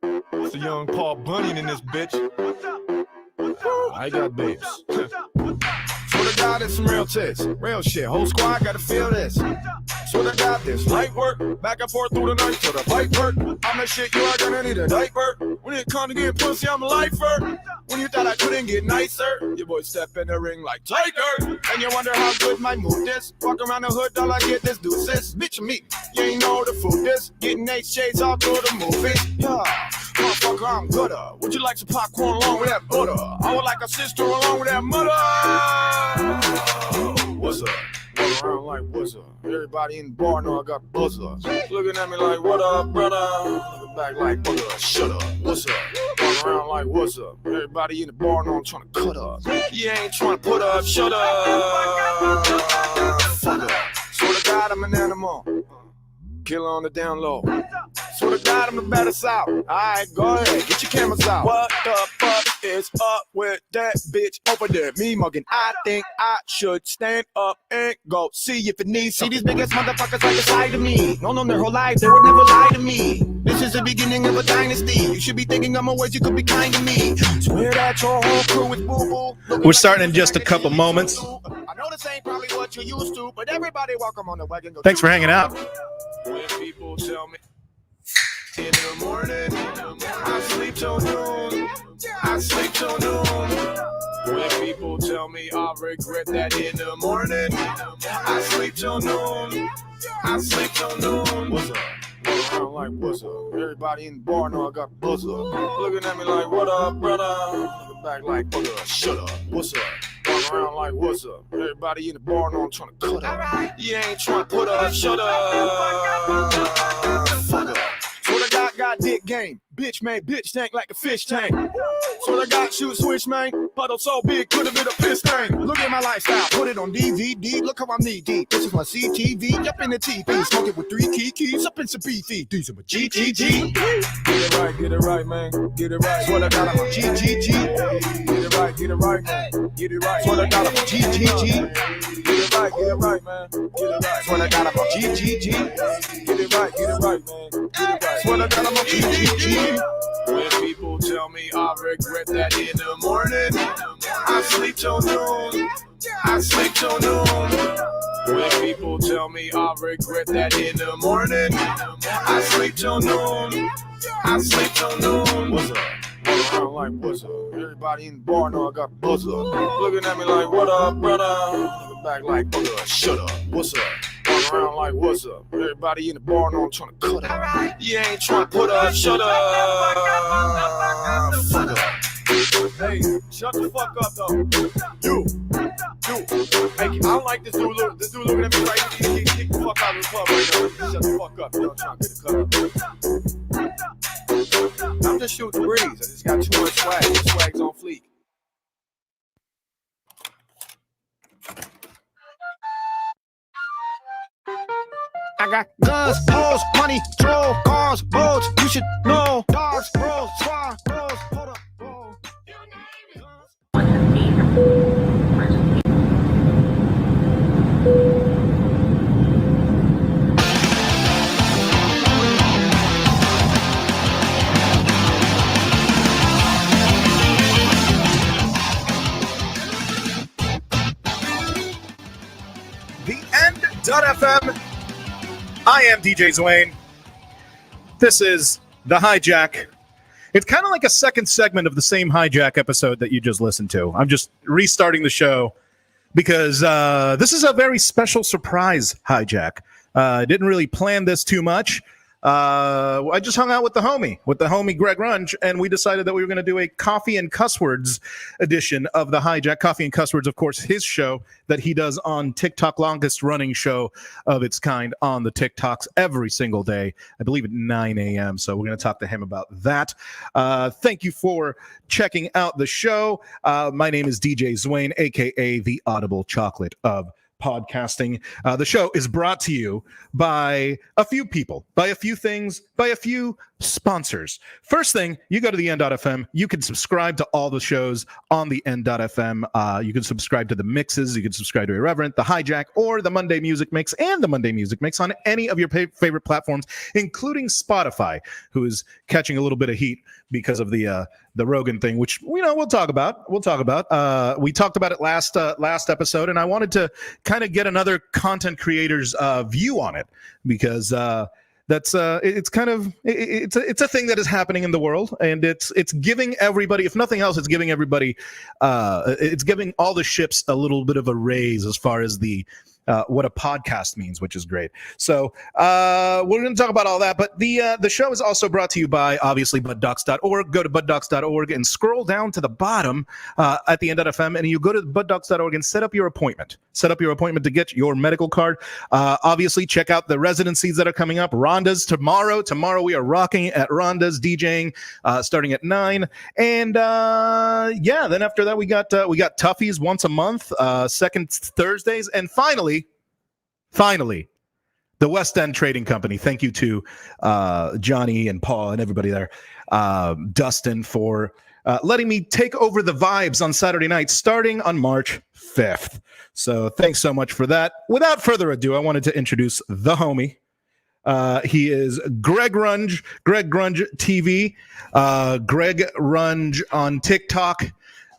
It's a young Paul Bunyan in this bitch. I got babes. Swear to God, it's some real tits. Real shit. Whole squad gotta feel this. Swear to God, this light work. Back and forth through the night till the fight work. I'm the shit you are gonna need a diaper. When it come to get pussy, I'm a lifer. When you thought I couldn't get nicer, your boy step in the ring like Tiger. And you wonder how good my mood is. Walk around the hood, all I get is deuces. Bitch, me, you ain't know the food is. Getting HJs all through the movies. Yeah. Motherfucker, I'm gooder. Would you like some popcorn along with that butter? I would like a sister along with that mother. What's up? Walk around like what's up? Everybody in the bar know I got buzzers. Looking at me like what up, brother? Looking back like what up? Shut up. What's up? Walk around like what's up? Everybody in the bar know I'm trying to cut up. You ain't trying to put up. Shut up. Fuck up. Swear to God, I'm an animal. Killer on the down low. Swear to God, I'm the baddest out. Alright, go ahead, get your cameras out. What the fuck is up with that bitch over there? Me mugging, I think I should stand up and go see if it needs something. See these biggest motherfuckers right beside of me. Known them their whole life, they would never lie to me. This is the beginning of a dynasty. You should be thinking I'm always, you could be kind to me. Swear that your whole crew is boo-boo. We're starting in just a couple moments. I know this ain't probably what you used to, but everybody welcome on the wagon. Thanks for hanging out. When people tell me in the morning, I sleep till noon. I sleep till noon. When people tell me I regret that in the morning, I sleep till noon. I sleep till noon. What's up? Walk around like what's up? Everybody in the bar know I got buzz up. Looking at me like what up, brother? Looking back like what up? Shut up. What's up? Walk around like what's up? Everybody in the bar know I'm trying to cut up. You ain't trying to put up. Shut up. Fuck up. Swear to God, got dick game. Bitch made bitch tank like a fish tank. Swear to God, shoot switch, man. Puddle so big, could have been a piss tank. Look at my lifestyle, put it on DVD. Look how I'm knee deep. This is my CTV. Up in the TV, smoking with 3 keys. Up in some BT. These are my GGG. Get it right, man. Get it right. Swear to God, I'm a GGG. Get it right, man. Get it right. Swear to God, I'm a GGG. Get it right, man. Get it right. Swear to God, I'm a GGG. Get it right, man. Get it right. Swear to God, I'm a GGG. When people tell me I regret that in the morning, I sleep till noon. I sleep till noon. When people tell me I regret that in the morning, I sleep till noon. I sleep till noon. What's up? Walk around like what's up? Everybody in the bar know I got buzz up. Looking at me like what up, brother? Looking back like what up? Shut up. What's up? Walk around like what's up? Everybody in the bar know I'm trying to cut up. You ain't trying to put up. Shut up. Fuck up. Hey, shut the fuck up though. You. Hey, I don't like this dude. This dude looking at me right here. He kick the fuck out of the club right now. Shut the fuck up. You know, I'm trying to get the cut up. I'm just shooting the breeze. I just got too much swag. The swag's on fleek. I got guns, hoes, money, troll, cars, boats. You should know. Dogs, bros, swine, bros. Hold up, bro. The End.fm. I am DJ Zwain. This is the Hijack. It's kind of like a second segment of the same Hijack episode that you just listened to. I'm just restarting the show because this is a very special surprise Hijack. I didn't really plan this too much. I just hung out with the homie Greg Runge, and we decided that we were going to do a Coffee and Cusswords edition of the Hijack. Coffee and Cusswords, of course, his show that he does on TikTok, longest running show of its kind on the TikToks every single day, I believe at 9 a.m. So we're going to talk to him about that. Thank you for checking out the show. My name is DJ Zwain, a.k.a. the Audible Chocolate of podcasting. The show is brought to you by a few people, by a few things, by a few sponsors. First thing, you go to the N.FM. You can subscribe to all the shows on the N.FM. You can subscribe to the mixes. You can subscribe to Irreverent, the Hijack, or the Monday Music Mix and the Monday Music Mix on any of your favorite platforms, including Spotify, who is catching a little bit of heat because of the Rogan thing, which we'll talk about. We talked about it last episode, and I wanted to kind of get another content creator's view on it because that's it's a thing that is happening in the world, and it's giving everybody, if nothing else, it's giving everybody it's giving all the ships a little bit of a raise as far as the what a podcast means, which is great. So we're going to talk about all that, but the show is also brought to you by, obviously, buddocs.org. Go to buddocs.org and scroll down to the bottom at the N.FM, and you go to buddocs.org and set up your appointment. Set up your appointment to get your medical card. Obviously, check out the residencies that are coming up. Rhonda's tomorrow. Tomorrow we are rocking at Rhonda's, DJing starting at 9. And then after that we got Tuffy's once a month, second Thursdays, and finally, the West End Trading Company. Thank you to Johnny and Paul and everybody there, Dustin, for letting me take over the vibes on Saturday night starting on March 5th. So thanks so much for that. Without further ado, I wanted to introduce the homie. He is Greg Runge, Greg Grunge TV, Greg Runge on TikTok.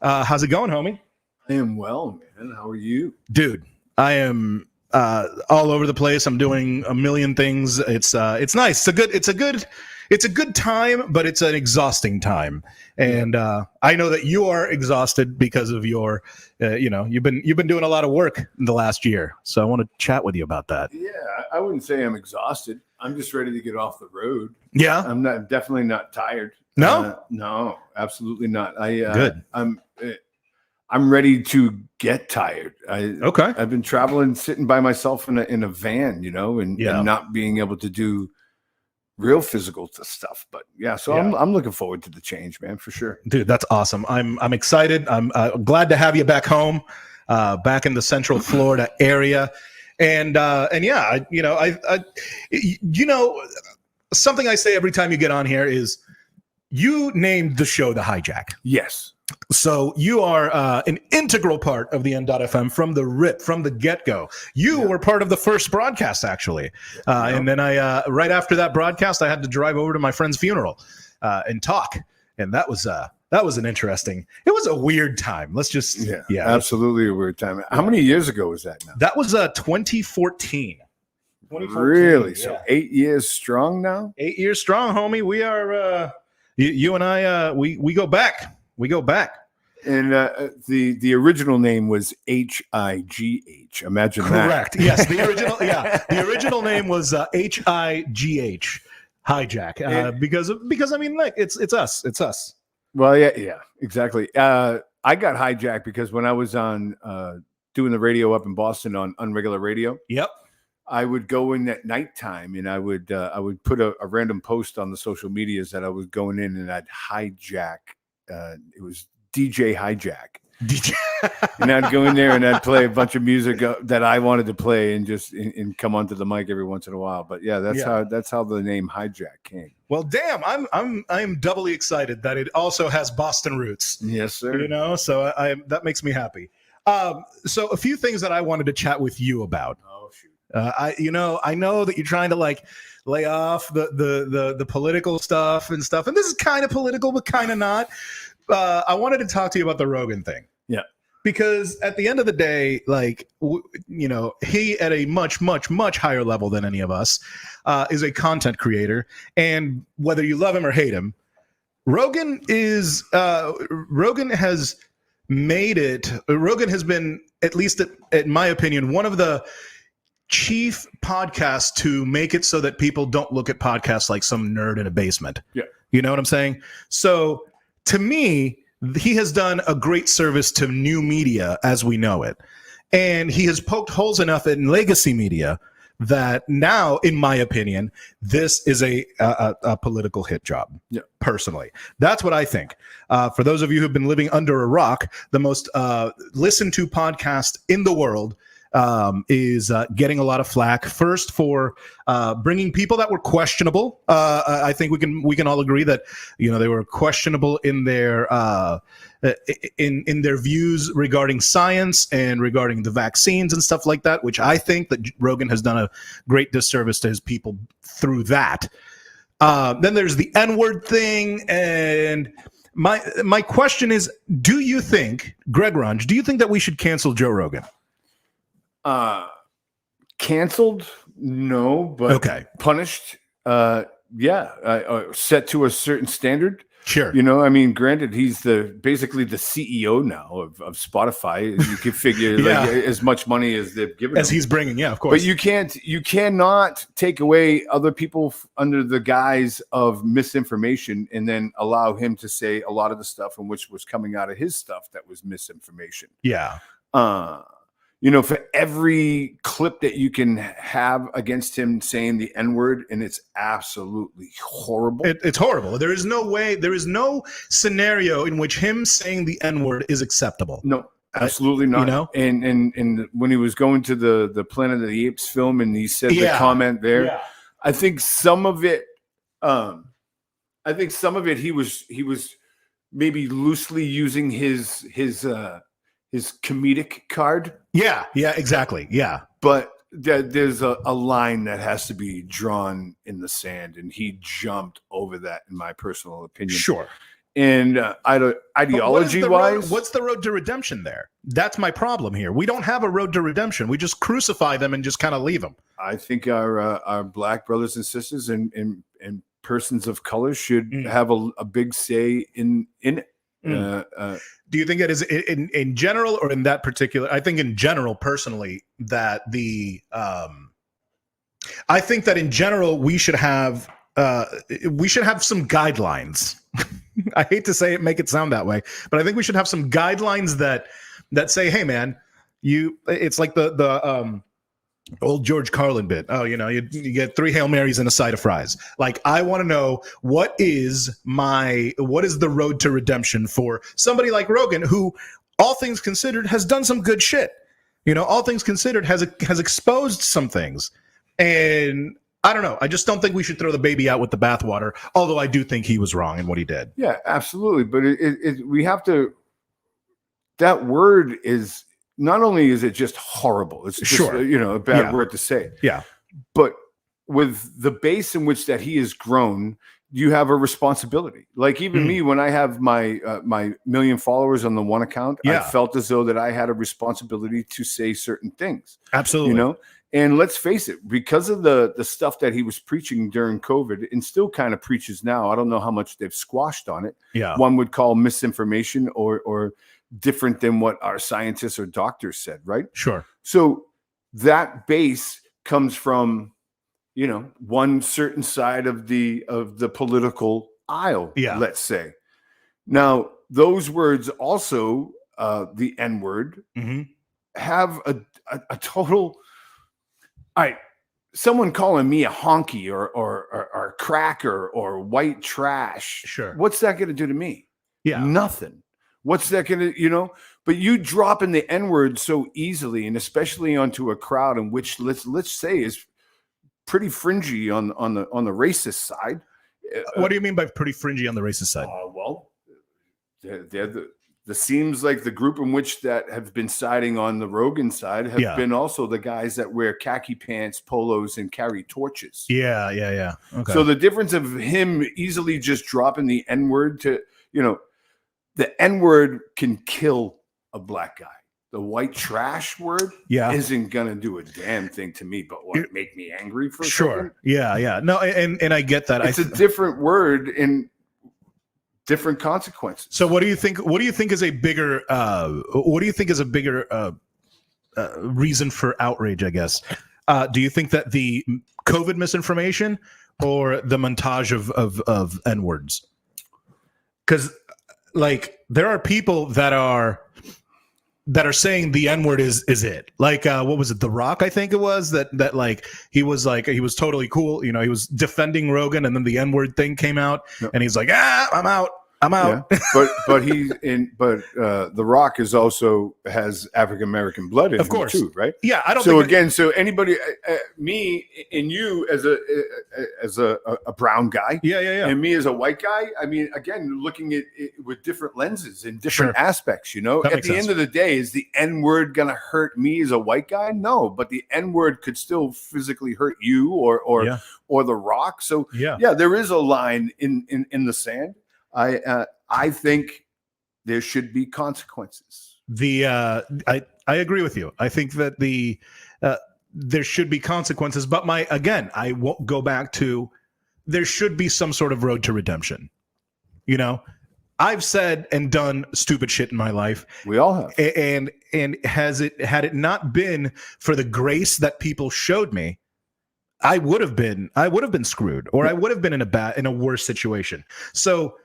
How's it going, homie? I am well, man. How are you? Dude, I am all over the place. I'm doing a million things. It's nice. It's a good time, but it's an exhausting time. And I know that you are exhausted because of your, you've been doing a lot of work in the last year. So I want to chat with you about that. Yeah, I wouldn't say I'm exhausted. I'm just ready to get off the road. Yeah, I'm definitely not tired. No, no, absolutely not. Good. I'm ready to get tired. Okay. I've been traveling, sitting by myself in a van, and not being able to do real physical stuff. But so I'm looking forward to the change, man, for sure. Dude, that's awesome. I'm excited. I'm glad to have you back home, back in the Central Florida area, and something I say every time you get on here is you named the show the Hijack. Yes. So you are an integral part of the N.FM from the get-go. You were part of the first broadcast, actually. And then right after that broadcast, I had to drive over to my friend's funeral and talk. And that was an interesting, it was a weird time. Let's just, absolutely a weird time. How many years ago was that now? That was 2014. Really? So 8 years strong now? 8 years strong, homie. We are, you and I, we go back. We go back. And the original name was H-I-G-H. Imagine that. Correct. Yes, the original name was H-I-G-H, Hijack. Because I mean, like it's us. It's us. Well, yeah, exactly. I got hijacked because when I was on doing the radio up in Boston on Unregular Radio. Yep. I would go in at nighttime and I would put a random post on the social medias that I was going in and I'd hijack. It was DJ Hijack. And I'd go in there and I'd play a bunch of music that I wanted to play and just and come onto the mic every once in a while. But that's how the name Hijack came. Well, damn, I'm doubly excited that it also has Boston roots. Yes, sir. So that makes me happy. So a few things that I wanted to chat with you about. Oh shoot. I know that you're trying to like lay off the political stuff, and this is kind of political, but kind of not. I wanted to talk to you about the Rogan thing. Yeah. Because at the end of the day, like, he at a much, much, much higher level than any of us is a content creator. And whether you love him or hate him, Rogan has made it. Rogan has been, at least in my opinion, one of the chief podcasts to make it so that people don't look at podcasts like some nerd in a basement. Yeah. You know what I'm saying? So to me, he has done a great service to new media as we know it. And he has poked holes enough in legacy media that now, in my opinion, this is a political hit job. Yeah. Personally, that's what I think. For those of you who've been living under a rock, the most listened to podcast in the world is getting a lot of flack. First for bringing people that were questionable. I think we can all agree that they were questionable in their in their views regarding science and regarding the vaccines and stuff like that. Which I think that Rogan has done a great disservice to his people through that. Then there's the N-word thing, and my question is: do you think, Greg Runge, do you think that we should cancel Joe Rogan? Canceled? No, but okay. Punished? Yeah. Set to a certain standard. Sure. I mean, granted, he's basically the CEO now of Spotify. You can figure like as much money as they've given as him. He's bringing. Yeah, of course. But you cannot take away other people under the guise of misinformation and then allow him to say a lot of the stuff in which was coming out of his stuff that was misinformation. Yeah. For every clip that you can have against him saying the N-word, and it's absolutely horrible. It's horrible. There is no scenario in which him saying the N-word is acceptable. No, absolutely not. And when he was going to the Planet of the Apes film and he said the comment there, I think some of it he was maybe loosely using his comedic card. Yeah, exactly. Yeah. But there's a line that has to be drawn in the sand, and he jumped over that, in my personal opinion. Sure. And ideology-wise... What's the road to redemption there? That's my problem here. We don't have a road to redemption. We just crucify them and just kind of leave them. I think our black brothers and sisters and persons of color should have a big say in it. Do you think it is in general or in that particular? I think in general, personally, that I think that in general we should have some guidelines. I hate to say it, make it sound that way, but I think we should have some guidelines that say, hey man, it's like the old George Carlin bit. Oh, you get 3 Hail Marys and a side of fries. Like, I want to know what is the road to redemption for somebody like Rogan, who, all things considered, has done some good shit. All things considered, has exposed some things. And I don't know. I just don't think we should throw the baby out with the bathwater, although I do think he was wrong in what he did. Yeah, absolutely. But we have to, that word is, not only is it just horrible, it's just, a bad word to say. Yeah. But with the base in which that he has grown, you have a responsibility. Like even me, when I have my 1 million followers on the one account, I felt as though that I had a responsibility to say certain things. Absolutely. And let's face it, because of the stuff that he was preaching during COVID and still kind of preaches now, I don't know how much they've squashed on it. Yeah. One would call misinformation or different than what our scientists or doctors said, right? Sure. So that base comes from, one certain side of the political aisle, let's say. Now, those words also, the N-word, have a total... All right, someone calling me a honky or a cracker or white trash. Sure. What's that going to do to me? Yeah. Nothing. What's that going to, but you drop in the N-word so easily, and especially onto a crowd in which let's say is pretty fringy on the racist side. What do you mean by pretty fringy on the racist side? Well, they're the seems like the group in which that have been siding on the Rogan side have been also the guys that wear khaki pants, polos, and carry torches. Yeah. Okay. So the difference of him easily just dropping the N-word to, the N-word can kill a black guy. The white trash word isn't going to do a damn thing to me, but make me angry for a second? Yeah. No, and I get that. It's a different word in different consequences. So what do you think is a bigger reason for outrage, I guess? Do you think that the COVID misinformation or the montage of N-words? Because like there are people that are saying the N-word is it. Like what was it? The Rock, I think it was, that like he was totally cool. He was defending Rogan, and then the N-word thing came out, and he's like, I'm out. I'm out. But The Rock is also has African American blood in Of him course. too, right? Yeah, I don't. So think again, so anybody, me and you as a brown guy, yeah. and me as a white guy. I mean, again, looking at it with different lenses and different aspects. You know, That at makes the sense. end of the day, is the N word gonna hurt me as a white guy? No, but the N word could still physically hurt you or The Rock. So yeah, there is a line in the sand. I think there should be consequences. I agree with you. I think that there should be consequences, but I won't go back to there should be some sort of road to redemption. You know, I've said and done stupid shit in my life. We all have. And had it not been for the grace that people showed me, I would have been screwed, or I would have been in a worse situation. So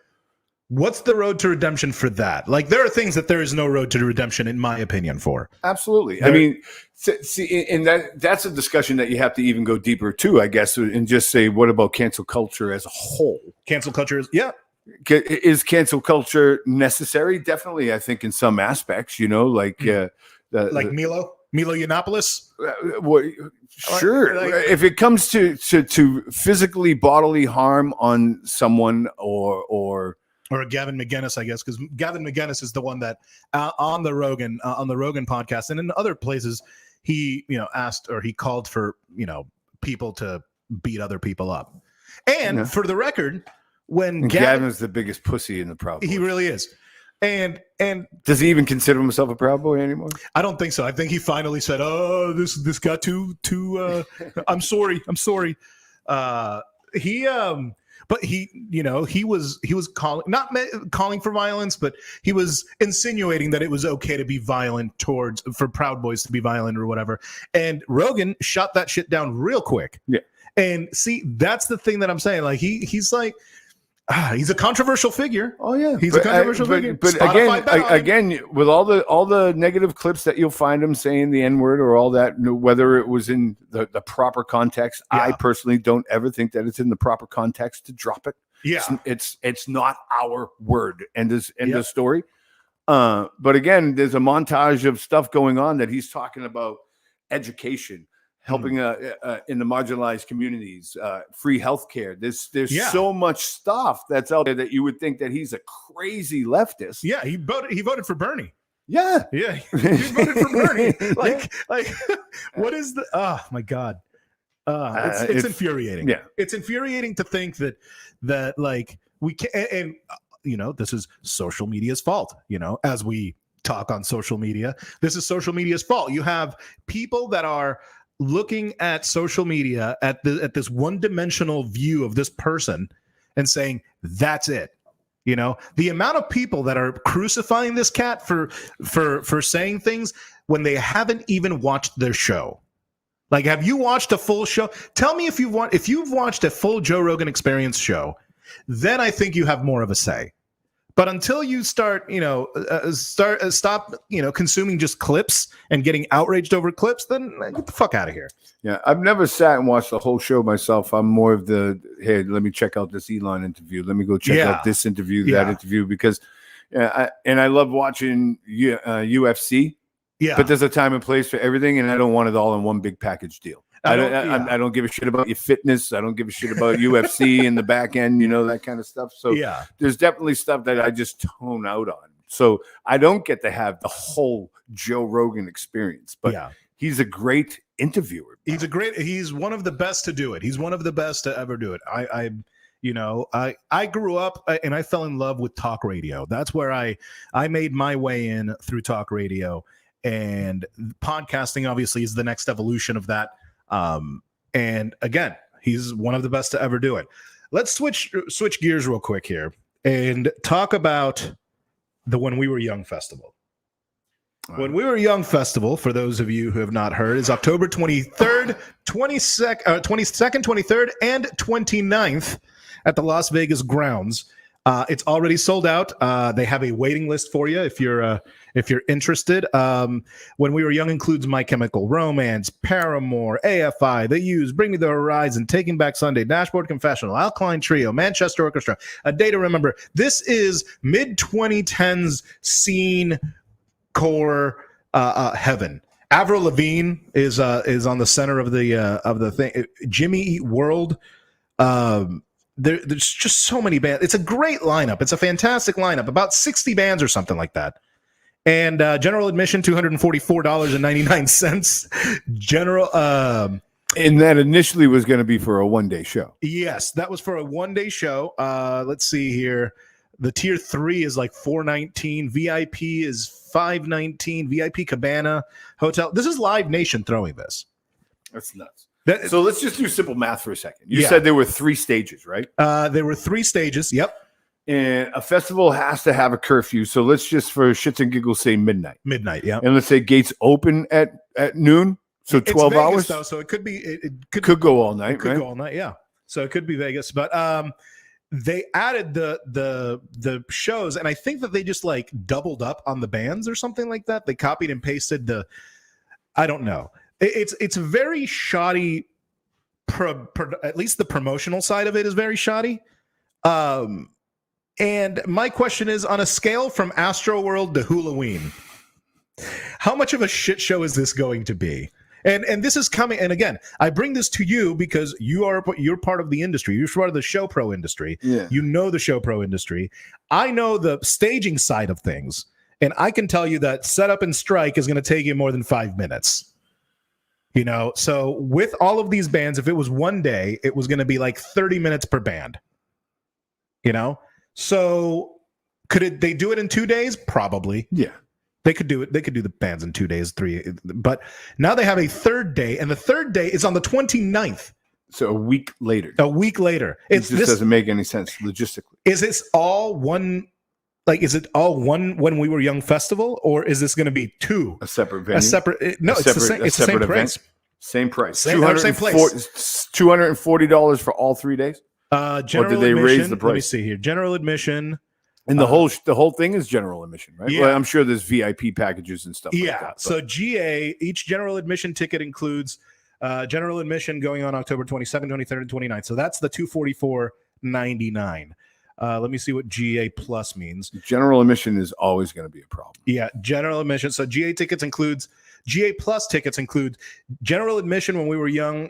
what's the road to redemption for that? Like, there are things that there is no road to redemption, in my opinion, for. Absolutely. I mean, see, and that's a discussion that you have to even go deeper to, I guess, and just say, what about cancel culture as a whole? Cancel culture is cancel culture necessary? Definitely, I think in some aspects, like like Milo Yiannopoulos. Sure. If it comes to physically bodily harm on someone or Gavin McGinnis, I guess, because Gavin McGinnis is the one that on the Rogan podcast and in other places, he asked, or he called for people to beat other people up. And for the record, when Gavin's the biggest pussy in the Proud Boys. He really is. And does he even consider himself a Proud Boy anymore? I don't think so. I think he finally said, "Oh, this got too. I'm sorry. But he was calling for violence, but he was insinuating that it was okay to be violent for Proud Boys to be violent or whatever. And Rogan shot that shit down real quick. Yeah. And see, that's the thing that I'm saying. Like he's like, he's a controversial figure. Oh yeah, he's a controversial figure. But again, with all the negative clips that you'll find him saying the N-word or all that, whether it was in the proper context, I personally don't ever think that it's in the proper context to drop it. Yeah, it's not our word. End of story. But again, there's a montage of stuff going on that he's talking about education, helping in the marginalized communities, free healthcare. There's so much stuff that's out there that you would think that he's a crazy leftist. Yeah, he voted for Bernie. Yeah, he voted for Bernie. Like what is the? Oh my God, it's infuriating. Yeah, it's infuriating to think that like we can, and this is social media's fault. As we talk on social media, this is social media's fault. You have people that are looking at social media at this one-dimensional view of this person and saying that's it. The amount of people that are crucifying this cat for saying things when they haven't even watched their show. Like, have you watched a full show? Tell me if you've watched a full Joe Rogan Experience show, then I think you have more of a say. But until you stop, consuming just clips and getting outraged over clips, then get the fuck out of here. Yeah, I've never sat and watched the whole show myself. I'm more of hey, let me check out this Elon interview. Let me go check out this interview, that interview, because I love watching UFC. Yeah, but there's a time and place for everything, and I don't want it all in one big package deal. I don't give a shit about your fitness. I don't give a shit about UFC in the back end, that kind of stuff. So there's definitely stuff that I just tone out on. So I don't get to have the whole Joe Rogan experience, but he's a great interviewer. He's one of the best to do it. He's one of the best to ever do it. I grew up and I fell in love with talk radio. That's where I made my way in through talk radio, and podcasting obviously is the next evolution of that. And again, he's one of the best to ever do it. Let's switch gears real quick here and talk about the When We Were Young festival. When We Were Young festival, for those of you who have not heard, is October 23rd, 22nd, 23rd, and 29th at the Las Vegas grounds. It's already sold out. They have a waiting list for you if you're interested. When We Were Young includes My Chemical Romance, Paramore, AFI, The Used, Bring Me the Horizon, Taking Back Sunday, Dashboard Confessional, Alkaline Trio, Manchester Orchestra, A Day to Remember. This is mid 2010s scene core heaven. Avril Lavigne is on the center of the thing. Jimmy Eat World. There's just so many bands. It's a great lineup. It's a fantastic lineup. About 60 bands or something like that. And general admission, $244.99. General. And that initially was going to be for a one-day show. Yes, that was for a one-day show. Let's see here. The tier 3 is like $419. VIP is $519. VIP Cabana Hotel. This is Live Nation throwing this. That's nuts. So let's just do simple math for a second. You Yeah. said there were 3 stages, right? There were 3 stages. Yep. And a festival has to have a curfew. So let's just, for shits and giggles, say midnight. Midnight, yeah. And let's say gates open at noon. So 12 Vegas, hours. though, so it could be. It could go all night, could right? go all night, yeah. So it could be Vegas, but they added the shows, and I think that they just like doubled up on the bands or something like that. They copied and pasted the. I don't know. It's very shoddy. At least the promotional side of it is very shoddy. And my question is, on a scale from Astroworld to Halloween, how much of a shit show is this going to be? And this is coming. And again, I bring this to you because you're part of the industry. You're part of the show pro industry. Yeah. You know the show pro industry. I know the staging side of things, and I can tell you that setup and strike is going to take you more than 5 minutes. You know, so with all of these bands, if it was one day, it was going to be like 30 minutes per band. You know, so they do it in 2 days? Probably. Yeah. They could do it. They could do the bands in 2 days, 3. But now they have a third day, and the third day is on the 29th. So a week later. A week later. It just doesn't make any sense logistically. Is this all one? Like, is it all one When We Were Young festival, or is this going to be 2? A separate venue? No, it's the same. It's the same price. Same price. Same place. $240 for all 3 days? General or did they admission, raise the price? Let me see here. General admission. And the whole thing is general admission, right? Yeah. Well, I'm sure there's VIP packages and stuff like that. So GA, each general admission ticket includes general admission going on October 22nd, 23rd, and 29th. So that's the $244.99. Let me see what GA plus means. General admission is always going to be a problem. Yeah, general admission. So GA plus tickets include general admission When We Were Young,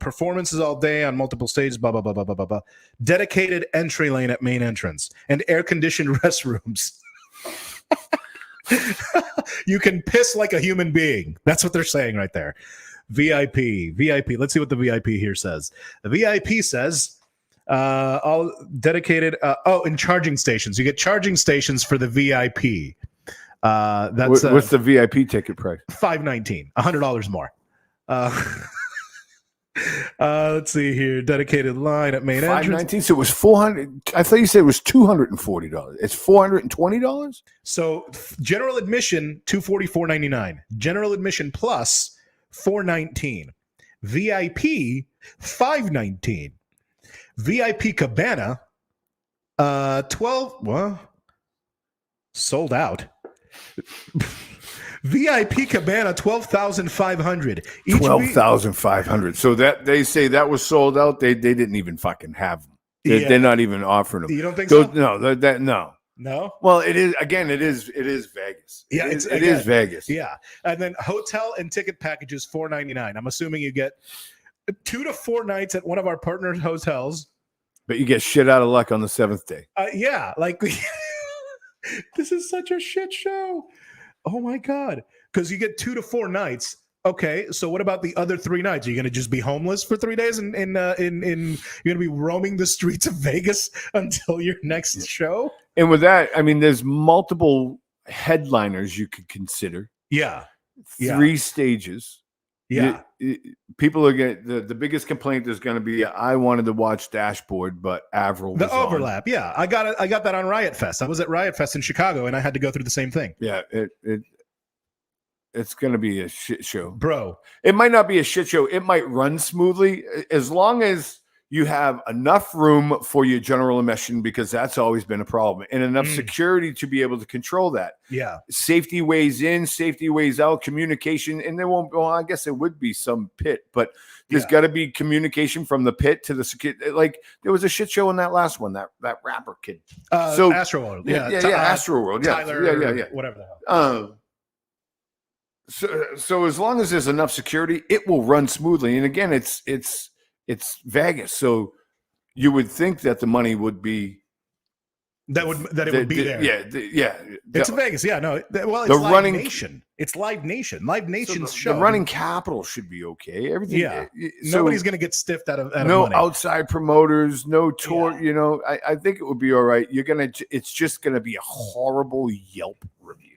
performances all day on multiple stages, blah, blah, blah, blah, blah, blah, blah. Dedicated entry lane at main entrance and air-conditioned restrooms. You can piss like a human being. That's what they're saying right there. VIP. Let's see what the VIP here says. The VIP says... all dedicated. And charging stations. You get charging stations for the VIP. What's the VIP ticket price? $519, $100 more. Let's see here. Dedicated line at main entrance. $519. So it was $400. I thought you said it was $240. It's $420. So general admission $244.99. General admission plus $419. VIP $519. VIP Cabana, 12. Well, sold out. VIP Cabana, 12,500. 12,500. So that they say that was sold out. They didn't even fucking have them. They're not even offering them. You don't think so? No, no. No. Well, it is again. It is Vegas. Yeah, it is Vegas. Yeah, and then hotel and ticket packages $499. I'm assuming you get 2 to 4 nights at one of our partner hotels. But you get shit out of luck on the 7th day. Yeah, like this is such a shit show. Oh my god! Because you get 2 to 4 nights. Okay, so what about the other 3 nights? Are you going to just be homeless for 3 days and you're going to be roaming the streets of Vegas until your next show? And with that, I mean, there's multiple headliners you could consider. Yeah. 3 stages. Yeah. People are getting the biggest complaint is going to be I wanted to watch Dashboard, but Avril was the overlap. On. Yeah, I got that on Riot Fest. I was at Riot Fest in Chicago, and I had to go through the same thing. Yeah, it's going to be a shit show, bro. It might not be a shit show. It might run smoothly as long as you have enough room for your general admission, because that's always been a problem, and enough security to be able to control that. Yeah. Safety ways in, safety ways out, communication. And there won't, well, I guess there would be some pit, but there's got to be communication from the pit to the security. Like there was a shit show in that last one, that rapper kid. So Astroworld. Yeah. Astroworld. Yeah. Tyler, yeah. Whatever the hell. So as long as there's enough security, it will run smoothly. And again, it's Vegas, so you would think that the money would be it would be there. Yeah. It's Vegas. Yeah, no. Well, it's The Live running- Nation. It's Live Nation. Live Nation's So show. the running capital should be okay. Everything. Yeah. So Nobody's going to get stiffed out of no money. outside promoters, no tour. Yeah. You know, I think it would be all right. It's just gonna be a horrible Yelp review.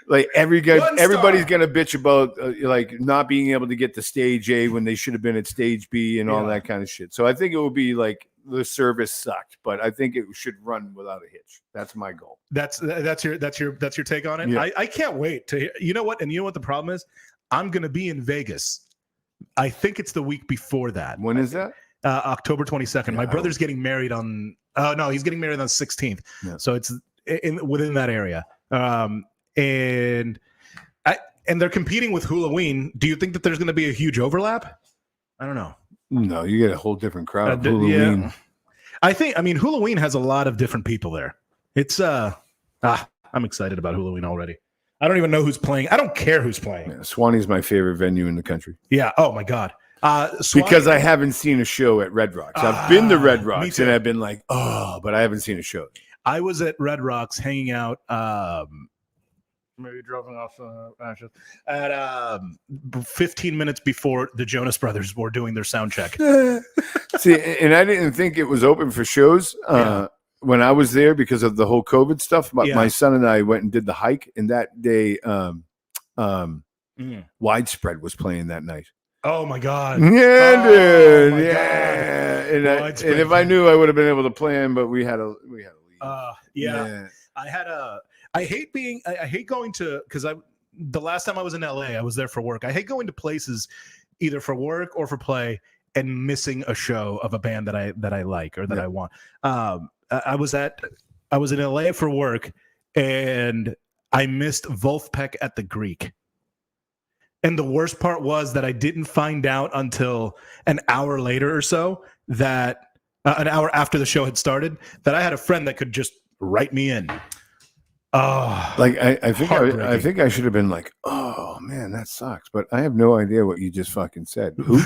Like everybody's gonna bitch about like not being able to get to stage A when they should have been at stage B and all that kind of shit. So I think it would be like the service sucked, but I think it should run without a hitch. That's my goal. That's your take on it. Yeah. I can't wait to hear. You know what? And you know what the problem is? I'm gonna be in Vegas. I think it's the week before that. When is that? October 22nd. My brother's getting married on. No, he's getting married on the 16th. Yeah. So it's within that area. And they're competing with Halloween. Do you think that there's going to be a huge overlap? I don't know. No, you get a whole different crowd. Halloween. Yeah. I mean, Halloween has a lot of different people there. It's I'm excited about Halloween already. I don't even know who's playing. I don't care who's playing. Yeah, Swanee's my favorite venue in the country. Yeah. Oh my God. Because I haven't seen a show at Red Rocks. I've been to Red me Rocks too. and I've been like, oh, but I haven't seen a show. I was at Red Rocks hanging out. Maybe dropping off ashes at 15 minutes before the Jonas Brothers were doing their sound check. See, and I didn't think it was open for shows when I was there because of the whole COVID stuff. But my son and I went and did the hike, and that day, Widespread was playing that night. Oh my God! Yeah, oh, dude. Yeah, and if I knew, I would have been able to plan, but we had to leave. Yeah. I hate going to, because the last time I was in LA, I was there for work. I hate going to places either for work or for play and missing a show of a band that I like or that I want. I was in LA for work and I missed Wolfpack at the Greek. And the worst part was that I didn't find out until an hour later or so that an hour after the show had started that I had a friend that could just write me in. Oh, like I think I should have been like, oh man, that sucks. But I have no idea what you just fucking said. Who?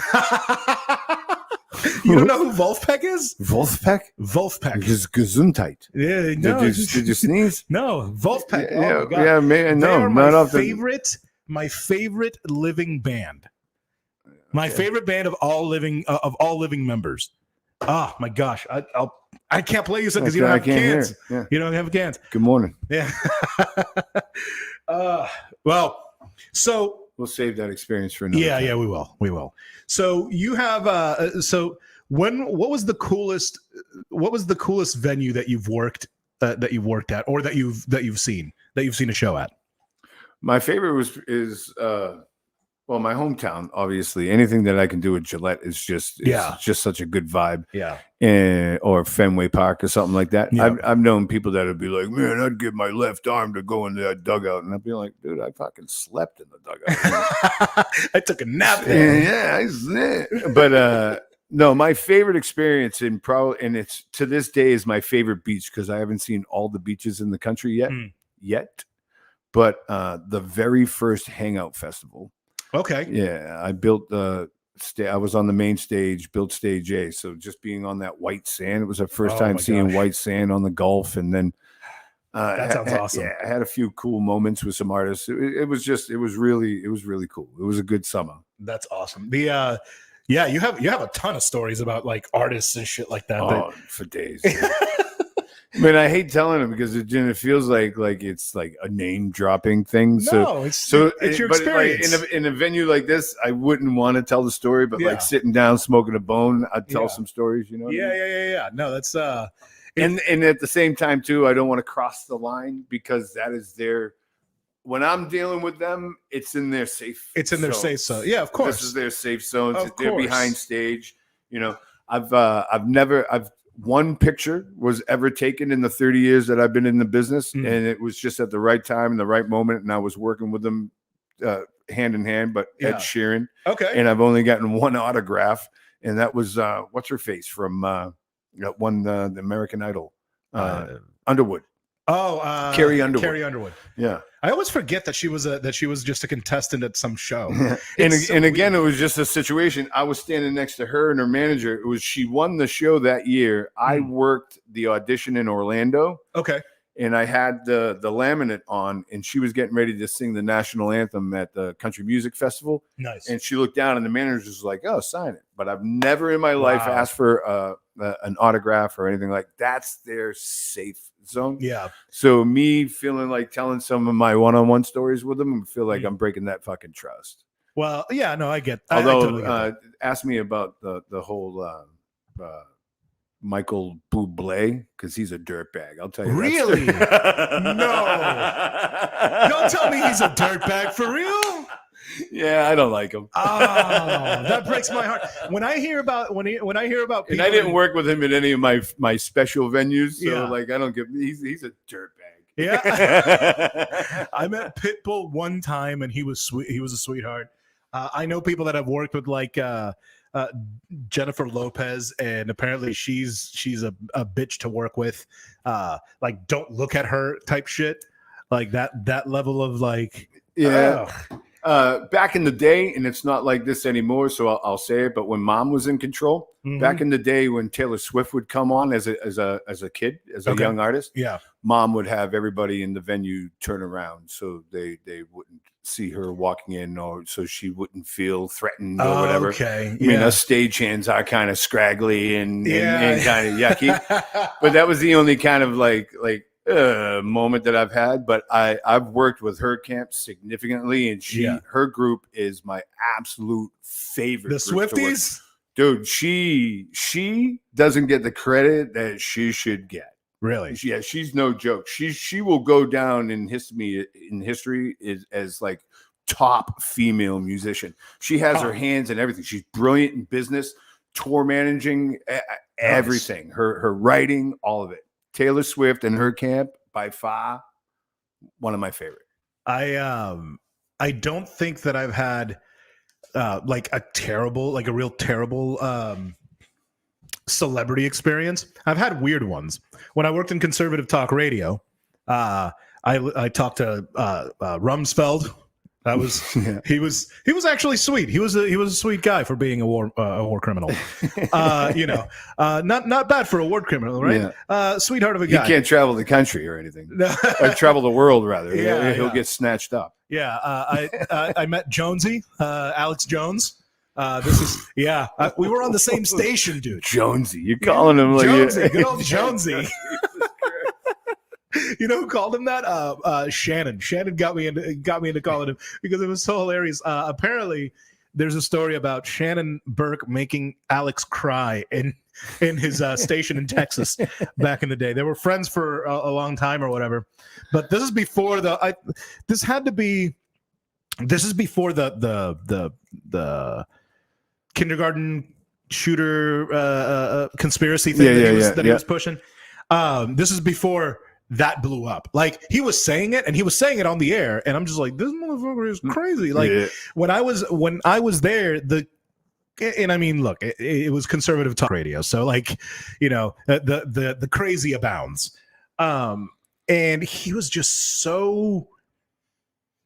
You don't know who Wolfpack is? Wolfpack? Wolfpack. Gesundheit. Yeah, no. Did you sneeze? No, Wolfpack. Yeah, oh my God. Yeah, man. No, they are not off my favorite living band. My favorite band of all living members. Oh my gosh, I can't play you something because you don't have cans. Yeah. You don't have cans. Good morning. Yeah. Well, so we'll save that experience for another time. Yeah, we will. So you have what was the coolest venue that you've worked at or that you've seen a show at? My favorite is my hometown. Obviously, anything that I can do at Gillette is just such a good vibe. Yeah, or Fenway Park or something like that. Yeah. I've known people that would be like, man, I'd give my left arm to go in that dugout, and I'd be like, dude, I fucking slept in the dugout. I took a nap there. Yeah, I slept. But no, my favorite experience and it's to this day is my favorite beach because I haven't seen all the beaches in the country yet. But the very first Hangout Festival. Okay. Yeah, I built I was on the main stage, built stage A. So just being on that white sand, it was the first time seeing white sand on the Gulf, and then that sounds awesome. Yeah, I had a few cool moments with some artists. It was really cool. It was a good summer. That's awesome. You have a ton of stories about like artists and shit like that. Oh, for days. I mean, I hate telling them because it feels like it's like a name dropping thing. No, it's your experience. Like in a venue like this, I wouldn't want to tell the story, but like sitting down smoking a bone, I'd tell some stories. You know? Yeah. No, that's and at the same time too, I don't want to cross the line because that is their when I'm dealing with them, it's in their safe. It's in their safe zone. Yeah, of course. This is their safe zone. Of They're course. behind stage. I've one picture was ever taken in the 30 years that I've been in the business, and it was just at the right time and the right moment, and I was working with them hand in hand. But Ed Sheeran, okay, and I've only gotten one autograph, and that was what's her face from that won the American Idol, Underwood. Oh, Carrie Underwood. Carrie Underwood. Yeah. I always forget that she was just a contestant at some show. And again, it was just a situation. I was standing next to her and her manager. She won the show that year. I worked the audition in Orlando. Okay. And I had the laminate on, and she was getting ready to sing the national anthem at the Country Music Festival. Nice. And she looked down, and the manager was like, "Oh, sign it." But I've never in my life asked for an autograph or anything like that's their safe zone. Yeah. So me feeling like telling some of my one-on-one stories with them, I feel like I'm breaking that fucking trust. Well, yeah, no, I get. Although, I totally get that. ask me about the whole Michael Bublé, because he's a dirtbag. I'll tell you. Really? No. Don't tell me he's a dirtbag for real. Yeah, I don't like him. Oh, that breaks my heart. When I hear about people, and I didn't work with him at any of my special venues, so like I don't give. He's a dirtbag. Yeah. I met Pitbull one time, and he was sweet. He was a sweetheart. I know people that have worked with like Jennifer Lopez, and apparently she's a bitch to work with. Like, don't look at her type shit. Like that level of like, yeah. Back in the day, and it's not like this anymore, so I'll say it. But when Mom was in control, back in the day when Taylor Swift would come on as a kid, as a young artist, Mom would have everybody in the venue turn around so they wouldn't see her walking in, or so she wouldn't feel threatened or whatever. Okay, I mean, us stagehands are kind of scraggly and kind of yucky, but that was the only kind of like moment that I've had. But I've worked with her camp significantly, and her group is my absolute favorite. The Swifties, dude. She doesn't get the credit that she should get. Really? Yeah, she's no joke. She will go down in history as like top female musician. She has her hands in everything. She's brilliant in business, tour managing, everything. Nice. Her writing, all of it. Taylor Swift and her camp, by far, one of my favorite. I don't think that I've had like a real terrible celebrity experience. I've had weird ones. When I worked in conservative talk radio, I talked to Rumsfeld. That was he was actually sweet. He was a sweet guy for being a war criminal. Not bad for a war criminal, right? Yeah. Sweetheart of a guy. He can't travel the country or anything. Or travel the world rather. He'll get snatched up. Yeah. I met Jonesy, Alex Jones. We were on the same station, dude. Jonesy, you're calling him like Jonesy, good old Jonesy. You know who called him that? Shannon. Shannon got me into calling him because it was so hilarious. Apparently, there's a story about Shannon Burke making Alex cry in his station in Texas back in the day. They were friends for a long time or whatever. But this is before this is before the kindergarten shooter conspiracy thing that he was pushing. This is before that blew up. Like, he was saying it, and he was saying it on the air, and I'm just like, this motherfucker is crazy. Like, when I was there, and I mean, look, it was conservative talk radio, so like, the crazy abounds. And he was just so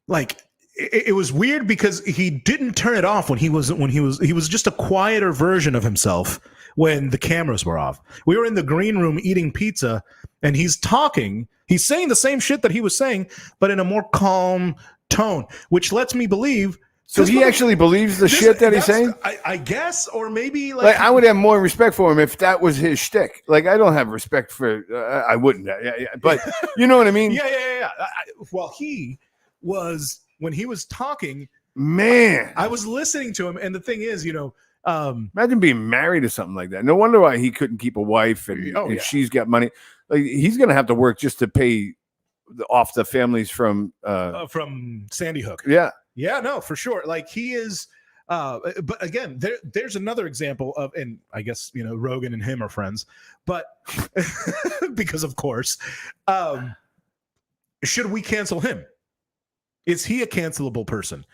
like, it was weird because he didn't turn it off he was just a quieter version of himself when the cameras were off. We were in the green room eating pizza, and he's saying the same shit that he was saying, but in a more calm tone, which lets me believe. So he actually believes the shit that he's saying? I guess, or maybe like I would have more respect for him if that was his shtick. Like, I don't have respect for, I wouldn't, but you know what I mean? Yeah. Well, he was, when he was talking, man, I was listening to him, and the thing is, imagine being married to something like that. No wonder why he couldn't keep a wife, and she's got money. Like, he's gonna have to work just to pay off the families from Sandy Hook. Yeah. Yeah, no, for sure. Like he is. But again, there's another example of, and I guess Rogan and him are friends, but because of course, should we cancel him? Is he a cancelable person?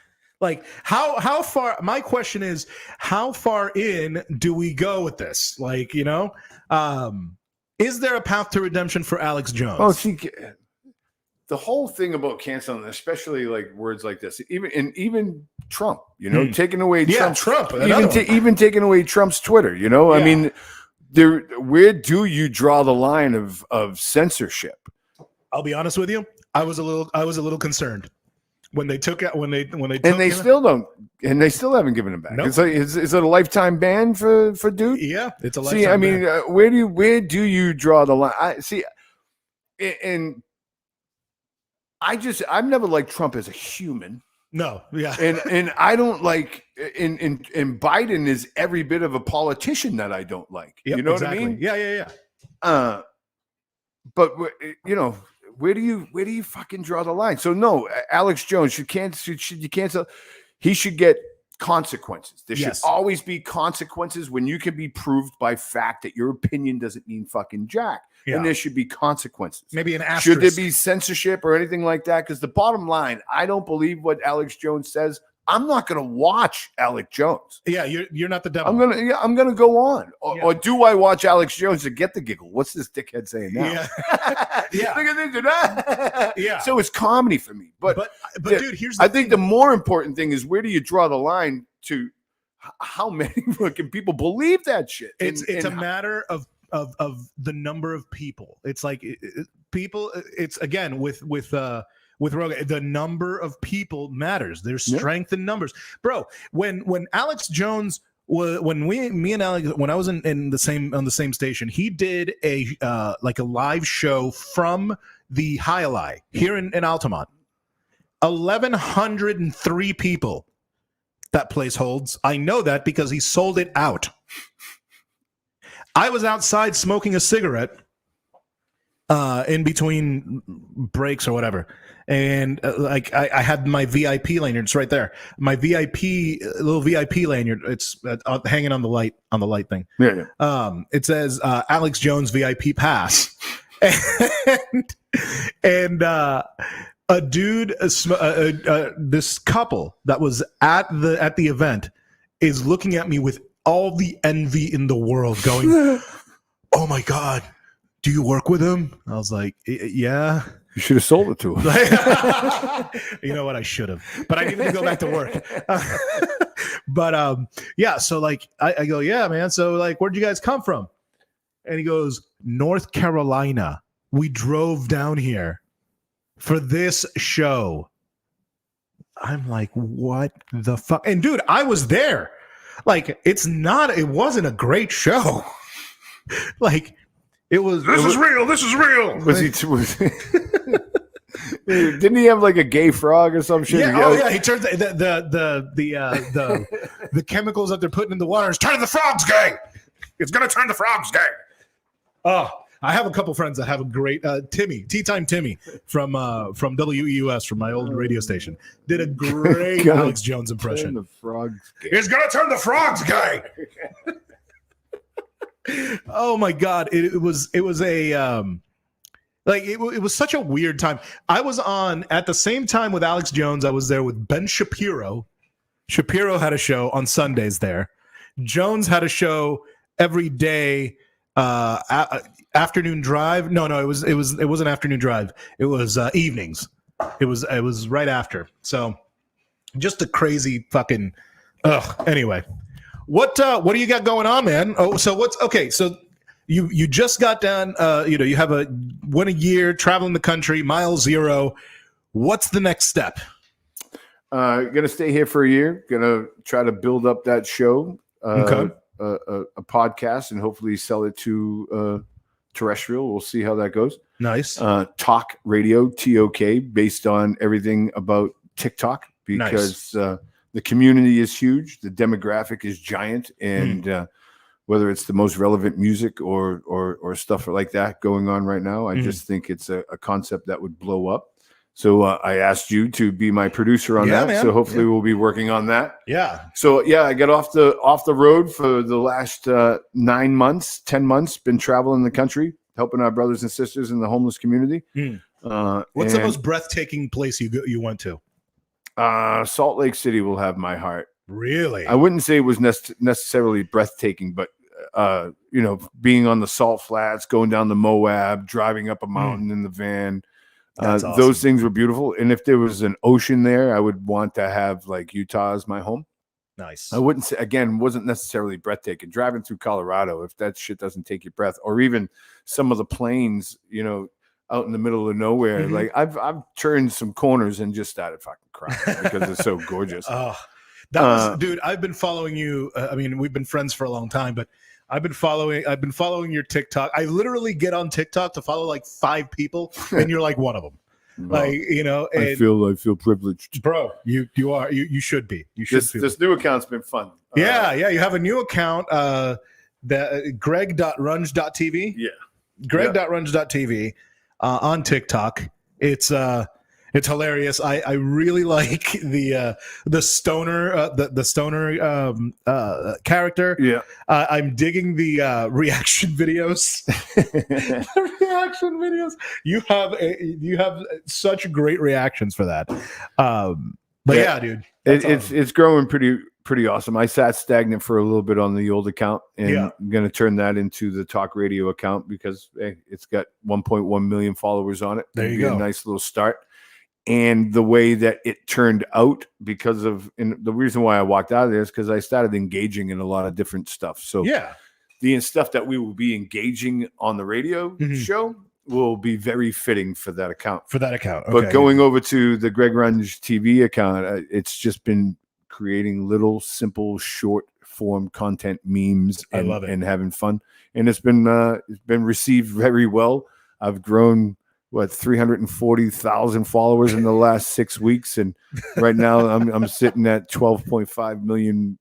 Like how far? My question is, how far in do we go with this? Like is there a path to redemption for Alex Jones? Oh, see, the whole thing about canceling, especially like words like this, even Trump, taking away Trump, even taking away Trump's Twitter, I mean, where do you draw the line of censorship? I'll be honest with you, I was a little concerned when they took it and they still don't, and they still haven't given him back. Nope. It's like, is it a lifetime ban for dude? Yeah, it's a lifetime. See, I mean, where do you draw the line? I've never liked Trump as a human. No, yeah. And I don't like and Biden is every bit of a politician that I don't like. Yep, you know exactly. what I mean? Yeah. But where do you fucking draw the line? So no, Alex Jones should you cancel? He should get consequences. There should always be consequences when you can be proved by fact that your opinion doesn't mean fucking jack. Yeah. And there should be consequences. Maybe an asterisk. Should there be censorship or anything like that? Because the bottom line, I don't believe what Alex Jones says. I'm not going to watch Alex Jones. Yeah, you're not the devil. I'm gonna go on. Or do I watch Alex Jones to get the giggle? What's this dickhead saying now? Yeah. Yeah. Look at this. Yeah. So it's comedy for me. But dude, here's I think the more important thing is, where do you draw the line to how many fucking people believe that shit? It's a matter of the number of people. It's like people. It's again with Rogan, the number of people matters. There's strength in numbers, bro. When Alex Jones was when I was on the same station, he did a live show from the Highlight here in Altamont. 1,103 people. That place holds. I know that because he sold it out. I was outside smoking a cigarette in between breaks or whatever. And I had my VIP lanyard. It's right there. My little VIP lanyard. It's hanging on the light thing. Yeah. It says Alex Jones VIP pass. and a dude, this couple that was at the event is looking at me with all the envy in the world, going, "Oh my God, do you work with him?" I was like, "Yeah." You should have sold it to him. You know what? I should have, but I needed to go back to work. But yeah. So like, I go, "Yeah, man. So like, where'd you guys come from?" And he goes, "North Carolina. We drove down here for this show." I'm like, what the fuck? And dude, I was there. Like, it wasn't a great show. Like, it was. This is real. Didn't he have like a gay frog or some shit? Yeah. Oh yeah. He turns the chemicals that they're putting in the water is turning the frogs gay. It's gonna turn the frogs gay. Oh, I have a couple friends that have a great Tea Time Timmy from WEUS, from my old radio station, did a great Alex Jones impression. Turn the frogs gay. It's gonna turn the frogs gay. Oh my God! It was such a weird time. I was on at the same time with Alex Jones. I was there with Ben Shapiro. Shapiro had a show on Sundays there. Jones had a show every day. Afternoon drive. No, it wasn't afternoon drive. It was evenings. It was right after. So just a crazy fucking. Anyway, what do you got going on, man? Oh, so what's okay? So you just got done. You have a year traveling the country, mile zero. What's the next step? Gonna stay here for a year. Gonna try to build up that show. Okay. A podcast and hopefully sell it to terrestrial. We'll see how that goes. Nice. Talk radio, TOK, based on everything about TikTok, because the community is huge, the demographic is giant, and whether it's the most relevant music or stuff like that going on right now. I just think it's a concept that would blow up. So I asked you to be my producer on that. Man. So hopefully we'll be working on that. Yeah. So yeah, I got off the road for the last 9 months, 10 months. Been traveling the country, helping our brothers and sisters in the homeless community. What's the most breathtaking place you went to? Salt Lake City will have my heart. Really? I wouldn't say it was necessarily breathtaking, but being on the salt flats, going down the Moab, driving up a mountain in the van. Awesome. Those things were beautiful. And if there was an ocean there, I would want to have like Utah as my home. Nice. I wouldn't say, again, wasn't necessarily breathtaking. Driving through Colorado, if that shit doesn't take your breath, or even some of the plains, out in the middle of nowhere. Like I've turned some corners and just started fucking crying because it's so gorgeous. Dude, I've been following you. We've been friends for a long time, but I've been following your TikTok. I literally get on TikTok to follow like 5 people, and you're like one of them. Well, and I feel privileged, bro. You should be. You should. This new account's been fun. Yeah. You have a new account. The greg.runge.tv. Yeah. Greg.runge.tv on TikTok. It's hilarious. I really like the stoner the stoner character. Yeah. I'm digging the reaction videos. The reaction videos. You have such great reactions for that. But yeah, dude. It's growing pretty awesome. I sat stagnant for a little bit on the old account, and I'm going to turn that into the talk radio account because it's got 1.1 million followers on it. There you go. A nice little start. And the way that it turned out, and the reason why I walked out of there is because I started engaging in a lot of different stuff. So the stuff that we will be engaging on the radio show will be very fitting for that account. Okay. But going over to the Greg Runge TV account, it's just been creating little, simple, short form content memes and, I love it. And having fun. And it's been received very well. I've grown 340,000 followers in the last 6 weeks, and right now I'm sitting at 12.5 million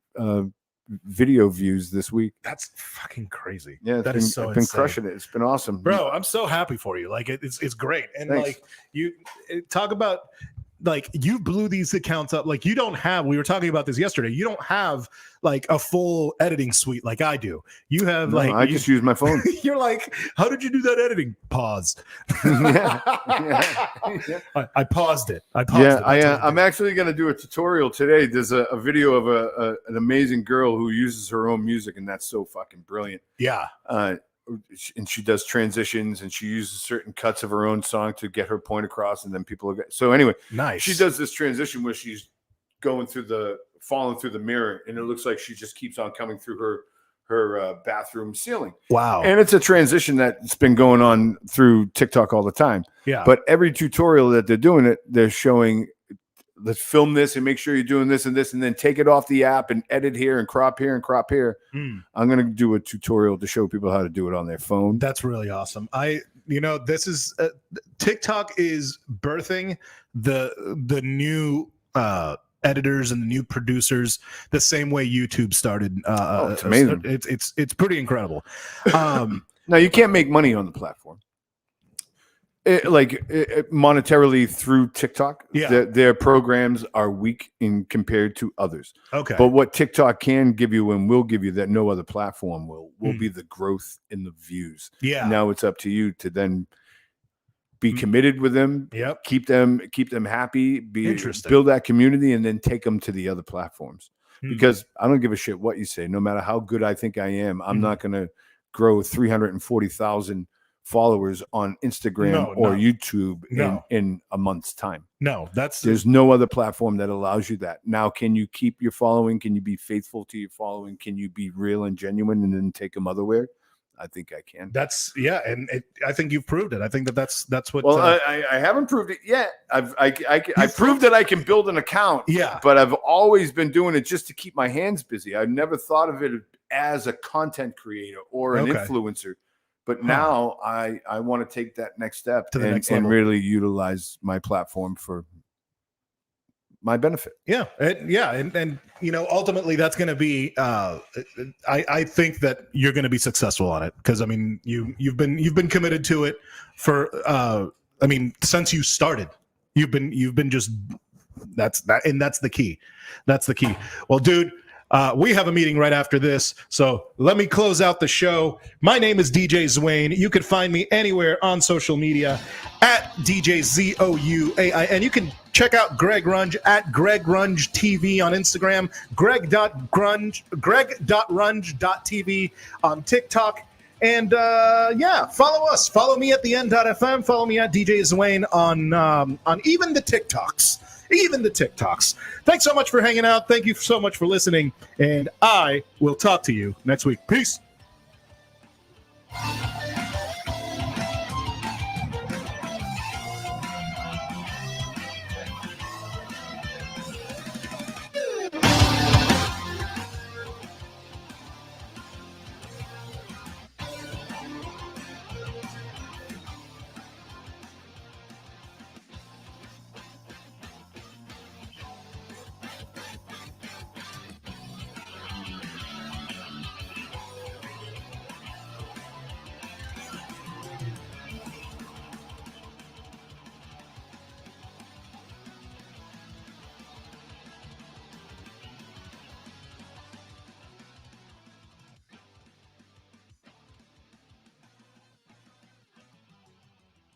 video views this week. That's fucking crazy. Yeah, I've been crushing it. It's been awesome, bro. I'm so happy for you. Like it's great, and Thanks. like you talk about. Like you blew these accounts up. Like we were talking about this yesterday. You don't have like a full editing suite like I do. You have I just use my phone. You're like, how did you do that editing? Pause. I paused it. I'm actually going to do a tutorial today. There's a video of an amazing girl who uses her own music, and that's so fucking brilliant. Yeah. And she does transitions, and she uses certain cuts of her own song to get her point across, and then people get so anyway. Nice. She does this transition where she's falling through the mirror, and it looks like she just keeps on coming through her bathroom ceiling. Wow. And it's a transition that's been going on through TikTok all the time. Yeah. But every tutorial that they're doing they're showing, let's film this and make sure you're doing this, and then take it off the app and edit here and crop here and crop here. I'm going to do a tutorial to show people how to do it on their phone. That's really awesome. This is TikTok is birthing the new editors and the new producers the same way YouTube started. It's amazing. It's pretty incredible. Now you can't make money on the platform. Monetarily through TikTok, their programs are weak compared to others. Okay, but what TikTok can give you and will give you that no other platform will be the growth in the views. Yeah. Now it's up to you to then be committed with them. Yep. Keep them happy. Build that community, and then take them to the other platforms. Because I don't give a shit what you say. No matter how good I think I am, I'm not going to grow 340,000 followers on Instagram or YouTube in a month's time. There's no other platform that allows you that. Now, can you keep your following? Can you be faithful to your following? Can you be real and genuine and then take them otherwhere? I think I can. I think you've proved it. I think that's what. Well, I haven't proved it yet. I proved that I can build an account. Yeah, but I've always been doing it just to keep my hands busy. I've never thought of it as a content creator or an influencer. But now I want to take that next step and really utilize my platform for my benefit. Yeah, and ultimately that's going to be. I think that you're going to be successful on it because I mean you've been committed to it for. Since you started, you've been just that's the key. That's the key. Well, dude. We have a meeting right after this, so let me close out the show. My name is DJ Zwain. You can find me anywhere on social media at DJ ZOUAI, and you can check out Greg Runge at Greg Runge TV on Instagram, greg.runge.tv on TikTok. And follow us. Follow me at the N.FM. Follow me at DJ Zwain on even the TikToks. Even the TikToks. Thanks so much for hanging out. Thank you so much for listening. And I will talk to you next week. Peace.